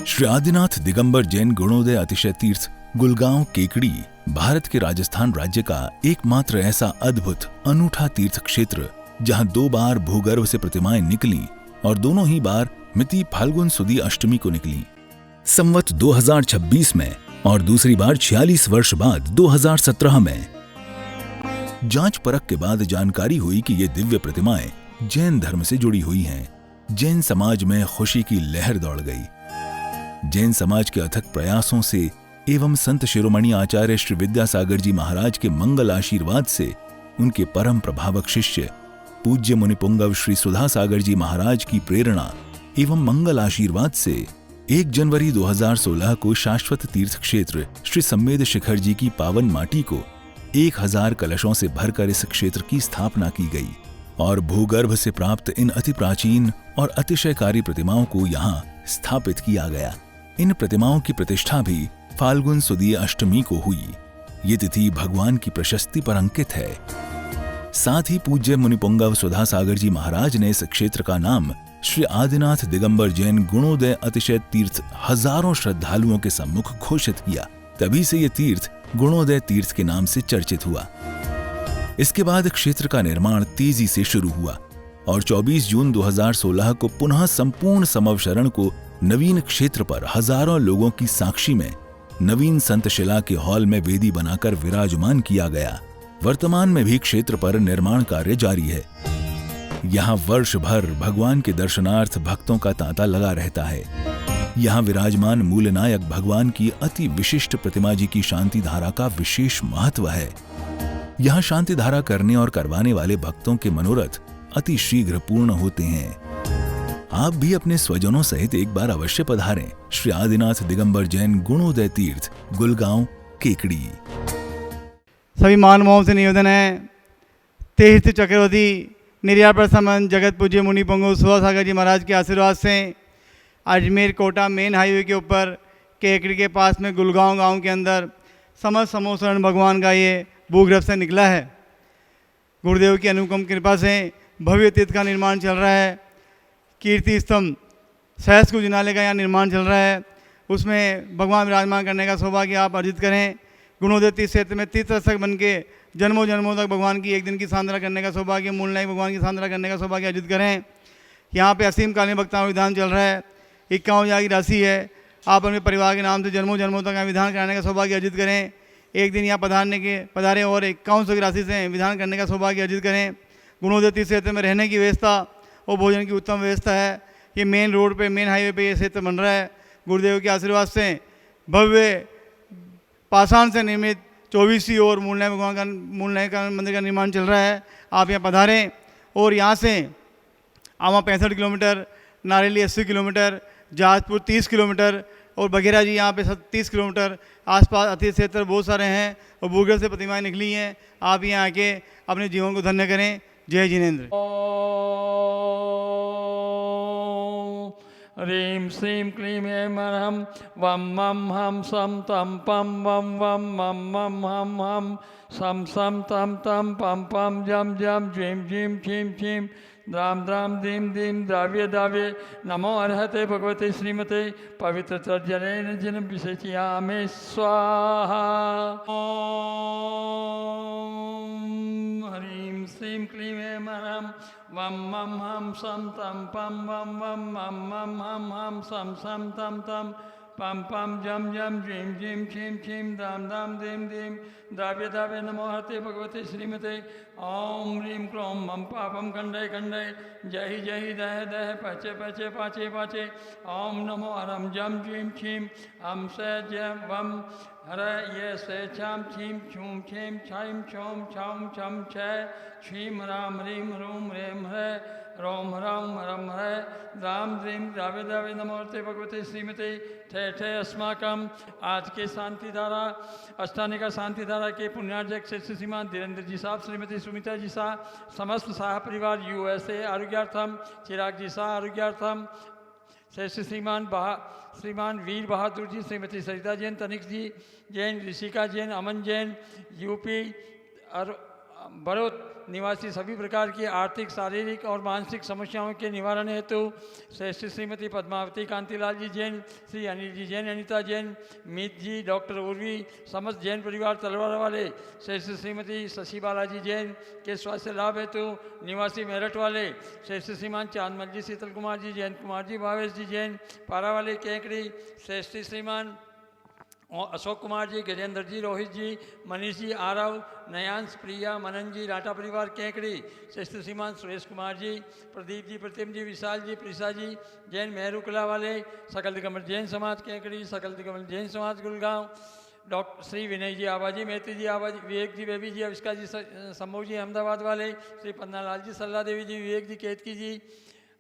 श्री आदिनाथ दिगंबर जैन गुणोदय अतिशय तीर्थ गुलगांव केकड़ी भारत के राजस्थान राज्य का एकमात्र ऐसा अद्भुत अनूठा तीर्थ क्षेत्र जहां 2 बार भूगर्भ से प्रतिमाएं निकली और दोनों ही बार मिति फाल्गुन सुदी अष्टमी को निकली। संवत 2026 में और दूसरी बार 46 वर्ष बाद 2017 में। जांच परख के बाद जानकारी हुई कि ये दिव्य प्रतिमाएं जैन धर्म से जुड़ी हुई हैं। जैन समाज में खुशी की लहर दौड़ गई। जैन समाज के अथक प्रयासों से एवं संत शिरोमणि आचार्य श्री विद्यासागर जी महाराज के मंगल आशीर्वाद से उनके परम प्रभावक शिष्य पूज्य मुनिपुंगव श्री सुधा सागर जी महाराज की प्रेरणा एवं मंगल आशीर्वाद से 1 जनवरी 2016 को शाश्वत तीर्थ क्षेत्र श्री सम्मेद शिखर जी की पावन माटी को 1000 कलशों से भरकर इस क्षेत्र की स्थापना की गई और भूगर्भ से प्राप्त इन अति प्राचीन और अतिशयकारी प्रतिमाओं को यहाँ स्थापित किया गया। इन प्रतिमाओं की प्रतिष्ठा भी फाल्गुन सुदी अष्टमी को हुई। ये तिथि भगवान की प्रशस्ति पर अंकित है। साथ ही पूज्य मुनिपुंगव सुधा सागर जी महाराज ने इस क्षेत्र का नाम श्री आदिनाथ दिगंबर जैन गुणोदय अतिशय तीर्थ हजारों श्रद्धालुओं के सम्मुख घोषित किया। तभी से ये तीर्थ गुणोदय तीर्थ के नाम से चर्चित हुआ। इसके बाद क्षेत्र का निर्माण तेजी से शुरू हुआ और 24 जून 2016 को पुनः संपूर्ण समवशरण को नवीन क्षेत्र पर हजारों लोगों की साक्षी में नवीन संतशिला के हॉल में वेदी बनाकर विराजमान किया गया। वर्तमान में भी क्षेत्र पर निर्माण कार्य जारी है। यहाँ वर्ष भर भगवान के दर्शनार्थ भक्तों का तांता लगा रहता है। यहाँ विराजमान मूलनायक भगवान की अति विशिष्ट प्रतिमा जी की शांति धारा का विशेष महत्व है। यहाँ शांति धारा करने और करवाने वाले भक्तों के मनोरथ अति शीघ्र पूर्ण होते हैं। आप भी अपने स्वजनों सहित एक बार अवश्य पधारें श्री आदिनाथ दिगंबर जैन गुणोदय तीर्थ गुलगांव केकड़ी। सभी मानवों से निवेदन है, तीर्थ चक्रवर्ती निर्यात प्रसमन जगत पूज्य मुनि पुंगव सुधा सागर जी महाराज के आशीर्वाद से अजमेर कोटा मेन हाईवे के ऊपर केकड़ी के पास में गुलगांव गांव के अंदर समस्त समोसरण भगवान का ये भूगर्भ से निकला है। गुरुदेव की अनुपम कृपा से भव्य तीर्थ का निर्माण चल रहा है। कीर्ति स्तंभ सहस्त्र जिनालय का यहाँ निर्माण चल रहा है। उसमें भगवान विराजमान करने का सौभाग्य आप अर्जित करें। गुणोदय तीर्थ क्षेत्र में तीर्थस्थक बन के जन्मों जन्मों तक भगवान की एक दिन की सांद्रा करने का सौभाग्य, मूलनायक भगवान की सांद्रा करने का सौभाग्य अर्जित करें। यहाँ पे असीम कालीन भक्ताओं विधान चल रहा है। 51,000 की राशि है। आप अपने परिवार के नाम से जन्मों जन्मों तक विधान कराने का सौभाग्य अर्जित करें। एक दिन यहाँ पधारें और 5100 की राशि से विधान करने का सौभाग्य अर्जित करें। गुणोदय तीर्थ क्षेत्र में रहने की व्यवस्था और भोजन की उत्तम व्यवस्था है। ये मेन रोड पे, मेन हाईवे पे ये क्षेत्र बन रहा है। गुरुदेव के आशीर्वाद से भव्य पाषाण से निर्मित 24 और मूलनायक का मंदिर का निर्माण चल रहा है। आप यहाँ पधारें और यहाँ से आवा 65 kilometre, Nareli 80 kilometre, Jahazpur 30 kilometre और बघेरा जी यहाँ पे 30 किलोमीटर आसपास अति क्षेत्र बहुत सारे हैं और भूगर्भ से प्रतिमाएं निकली हैं। आप यहाँ आके अपने जीवन को धन्य करें। जय जिनेन्द्र। ह्रीं श्रीं क्लीं ऐं हम वम मम हम सम तम पम वम वम मम मम हम सम सम तम तम पम पम जम जम झीं झीं छीं छीं द्राम द्राम दीम दीम द्राव्य दाव्य नमो अर्हते भगवते श्रीमते पवित्र तर्जनेन जिन विशेषयामे स्वाहा। ह्रीं श्रीं क्लीं ऐं हम वम मम हम सम तम पम वम वम मम मम हम सम सम तम तम पम पम जम जम झीं झीं छीं छीं दाम दाम दीम दीम द्राव्य दाव्य नमो हते भगवते श्रीमते ओम ह्रीं क्लों मम पापम खंडय खंडय जय जय दह दह पचे पचे पाचे पाचे ओम नमो हरम जम झीं छीं हम से जम वम हर ये से छाम छीं छूं छीं छाइं छौं छाऊं छम छय छीं राम ह्रीं ह्रूं ह्रें ह्रै रोम ह्राम रम हृ राम द्रीं द्राव्य द्राव्य नमोते भगवते श्रीमते ठे ठे अस्माकम। आज के शांति धारा अष्टानिका शांति धारा के पुण्यार्जक श्री श्रीमान धीरेन्द्र जी साहब, श्रीमती सुमिता जी साहब, समस्त साह परिवार USA आरोग्यार्थम, चिराग जी साह आरोग्यार्थम, श्रीमान वीर बहादुर जी, श्रीमती सरिता जैन, तनिक जी जैन, ऋषिका जैन, अमन जैन, UP बड़ौत निवासी सभी प्रकार की आर्थिक, शारीरिक और मानसिक समस्याओं के निवारण हेतु श्रेष्ठ श्रीमती पद्मावती कांतिलाल जी जैन, श्री अनिल जी जैन, अनिता जैन, मीत जी, डॉक्टर उर्वी, समस्त जैन परिवार तलवार वाले, श्रेष्ठ श्रीमती शशि बालाजी जैन के स्वास्थ्य लाभ हेतु निवासी मेरठ वाले, श्रेष्ठ श्रीमान चांदमल जी, शीतल कुमार जी, जयंत कुमार जी, भावेश जी जैन, पारा वाले केकड़ी, श्रेष्ठ श्रीमान अशोक कुमार जी, गजेंद्र जी, रोहित जी, मनीष जी, आरव, नयांश, प्रिया, मनन जी, राठा परिवार केकड़ी, श्रेष्ठ श्रीमान सुरेश कुमार जी, प्रदीप जी, प्रतिम जी, विशाल जी, प्रिसा जी जैन, मेहरू कला वाले, सकल दिगंबर जैन समाज केकड़ी, सकल दिगंबर जैन समाज गुड़गांव, डॉक्टर श्री विनय जी आबाजी, मैत्री जी आबाजी, विवेक जी, बेबी जी, अविष्का जी, संभव जी अहमदाबाद वाले, श्री पन्नालाल जी, सल्ला देवी जी, विवेक जी, केतकी जी,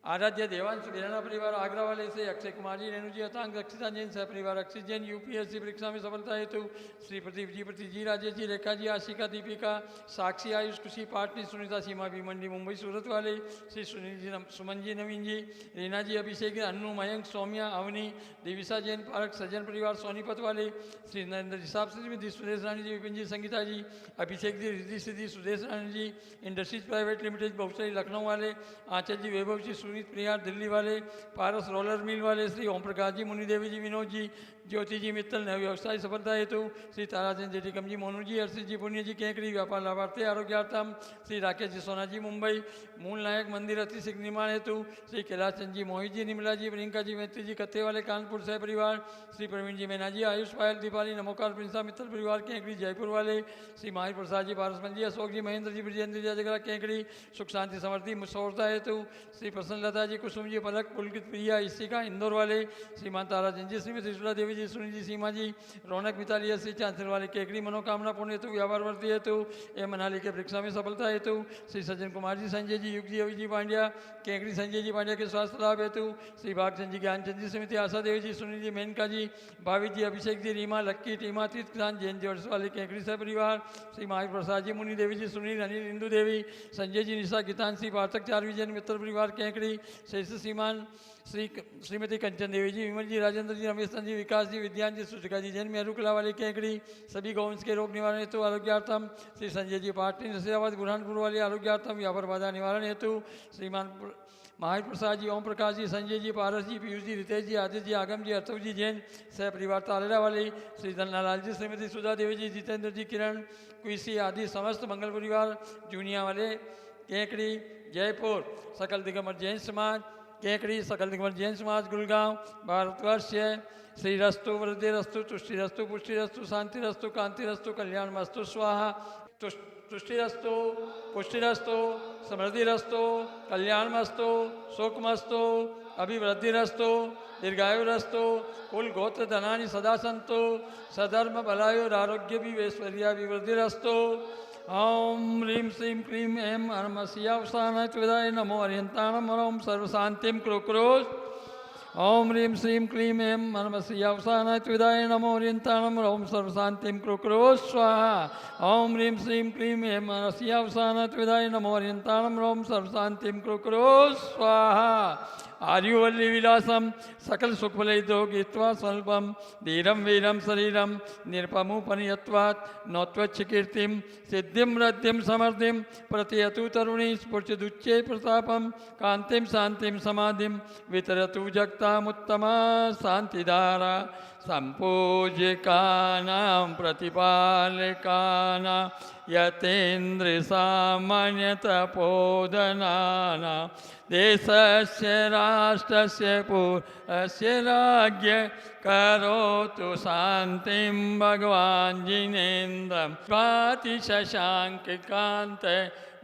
आराध्य देवांश बिराना परिवार आगरा वाले से, अक्षय कुमार जी, रेणु जी, अतांग, रक्षिता जैन सह परिवार अक्षित जैन, यूपीएससी परीक्षा में सफलता हेतु श्री प्रदीप जी, प्रति जी, राजेश जी, रेखा जी, आशिका, दीपिका, साक्षी, आयुष, खुशी, पाटनी, सुनीता, सीमा भीमंडी, मुंबई सूरत वाले, श्री सुनील जी, सुमन जी, नवीन जी, रीना जी, अभिषेक, अन्नू, मयंक, सौम्या, अवनी, दिविसा जैन, पारक, सज्जन परिवार सोनीपत वाले, श्री नरेंद्र जी साहब, श्रीमती सुरेश रानी जी, विपिन जी, संगीता जी, अभिषेक जी, रिद्धि सिद्धि, सुदेश रानी जी, इंडस्ट्रीज प्राइवेट लिमिटेड बहुसरी लखनऊ वाले, आंचल जी, वैभव जी, सुनीत प्रियार दिल्ली वाले, पारस रोलर मिल वाले, श्री ओम प्रकाश जी, मुनि देवी जी, विनोद जी, ज्योति जी मित्तल, नव व्यवसाय सफलता हेतु श्री ताराचंद जी, टिकम जी, मोनू जी, हर्षित जी, पुण्य जी, केकड़ी, व्यापार लाभार्थी आरोग्यार्थम, श्री राकेश जी, सोना जी, मुंबई, मूल नायक मंदिर अति शीघ्र निर्माण हेतु श्री कैलाश चंद जी, मोहित जी, निमला जी, प्रियंका जी, मैत्री जी, कत्ते वाले, कानपुर सह परिवार, श्री प्रवीण जी, मैना जी, आयुष पायल, दीपाली, नमोकार, प्रिंसा मित्तल परिवार केकड़ी, जयपुर वाले, श्री माहिर प्रसाद जी, पारसमन जी, अशोक जी, महेंद्र जी, ब्रजेंद्र जी, जगरा केकड़ी, सुख शांति समृद्धि मुसौरता हेतु श्री प्रसन्न लता जी, कुसुम जी, पलक, पुलकित प्रिया, इशिका, इंदौर वाले, श्रीमान ताराचंद जी, श्रीमती सुला देवी जी, सुनील जी, सीमा जी, रौनक मिताली, श्री चांचल वाले केकड़ी, मनोकामना पूर्ण हेतु, व्यापार वर्ती हेतु, एवं मनाली के परीक्षा में सफलता हेतु श्री सज्जन कुमार जी, संजय जी, युग जी, अवि जी पांड्या, केकड़ी, संजय जी पांड्या के स्वास्थ्य लाभ हेतु श्री भागचंद जी, ज्ञानचंद जी, श्रीमती आशा देवी जी, सुनील जी, मेनका जी, भावी जी, अभिषेक जी, रीमा, लक्की, टीमा, तीर्थ किसान, जैन जी वाले केकड़ी सह परिवार, श्री महावीर प्रसाद जी, मुनि देवी जी, सुनील, अनिल, इंदु देवी, संजय जी, निशा, गीतांशी, पार्थक, चारवी जैन मित्र परिवार केकड़ी, श्रेष्ठ श्रीमान श्रीमती कंचन देवी जी, विमल जी, राजेंद्र जी, रमेश जी, विकास जी, विद्यान जी, सुचिका जी जैन, मेहरू कला वाली केकड़ी, सभी गौवंश के रोग निवारण हेतु आरोग्यार्थम श्री संजय जी, पाटनी, नसीराबाद, बुरहानपुर वाली आरोग्यार्थम व्यापार बाधा निवारण हेतु श्रीमान महावीर प्रसाद जी, ओम प्रकाश जी, संजय जी, पारस जी, पीयूष जी, रितेश जी, आदित्य जी, आगम जी, अर्थव जी जैन सह परिवार तालेरा वाली, श्री धनलाल जी, श्रीमती सुधा देवी जी, जितेंद्र जी, किरण कुईसी आदि समस्त मंगल परिवार जूनिया वाले केकड़ी, जयपुर, सकल दिगंबर जैन समाज केकड़ी, सकल दिगंबर जैन समाज गुड़गांव, भारतवर्ष, श्री रस्तु, वृद्धि रस्तु, तुष्टि रस्तु, पुष्टि रस्तु, शांति रस्तु, कांति रस्तु, कल्याण मस्तु, स्वाहा, तुष्टि रस्तु, पुष्टि रस्तु, समृद्धि रस्तु, कल्याण मस्तु, सुख मस्तु, अभिवृद्धि रस्तु, दीर्घायु रस्तु, कुल गोत्र धनानि सदा संतु, सधर्म बलायु आरोग्य भी ऐश्वर्या विवृद्धि रस्तु। ओम ह्रीं श्रीं क्लीं ऐं नमस्यावसानाय त्विदाय नमो अर्यन्ताणम् ओम सर्वशान्तिं कुरुक्रोश। ओम ह्रीं श्रीं क्लीं ऐं नमस्यावसानाय त्विदाय नमो अर्यन्ताणम् ओम सर्वशान्तिं कुरुक्रोश स्वाहा। ओम ह्रीं श्रीं क्लीं ऐं नमस्यावसानाय त्विदाय नमो अर्यन्ताणम् ओम सर्वशान्तिं कुरुक्रोश स्वाहा। आर्युवल्ली विलासम सकल सुखफलैतो गीत्वा स्वल्पम धीरम वीरम शरीरम निरपमुपनियत्वात् नौत्वच्छ कीर्तिम सिद्धिम रद्धिम समर्थिम प्रतियतु तरुणी स्फुर्चिदुच्चे प्रतापम कांतिम शांतिम समाधिम वितरतु जगतामुत्तमा शांतिधारा संपूज्यकानां प्रतिपालकानां यतेन्द्र सामान्यतपोधनानां देशस्य राष्ट्रस्य पुरस्य राज्ञ करोतु शान्तिं भगवान् जिनेन्द्रं स्वाति शशाङ्ककान्त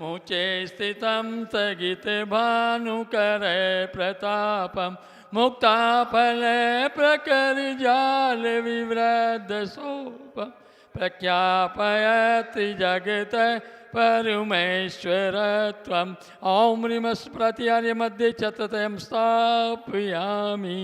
मुचे स्थितं स्थगित भानुकर प्रतापं मुक्ताफल प्रकर जाल विवृद्ध शोभ प्रख्यापयति जगत परमेश्वरत्वम्। ओम ह्रीं स्मृति आर्य मध्ये चतुर्थं स्थापयामि।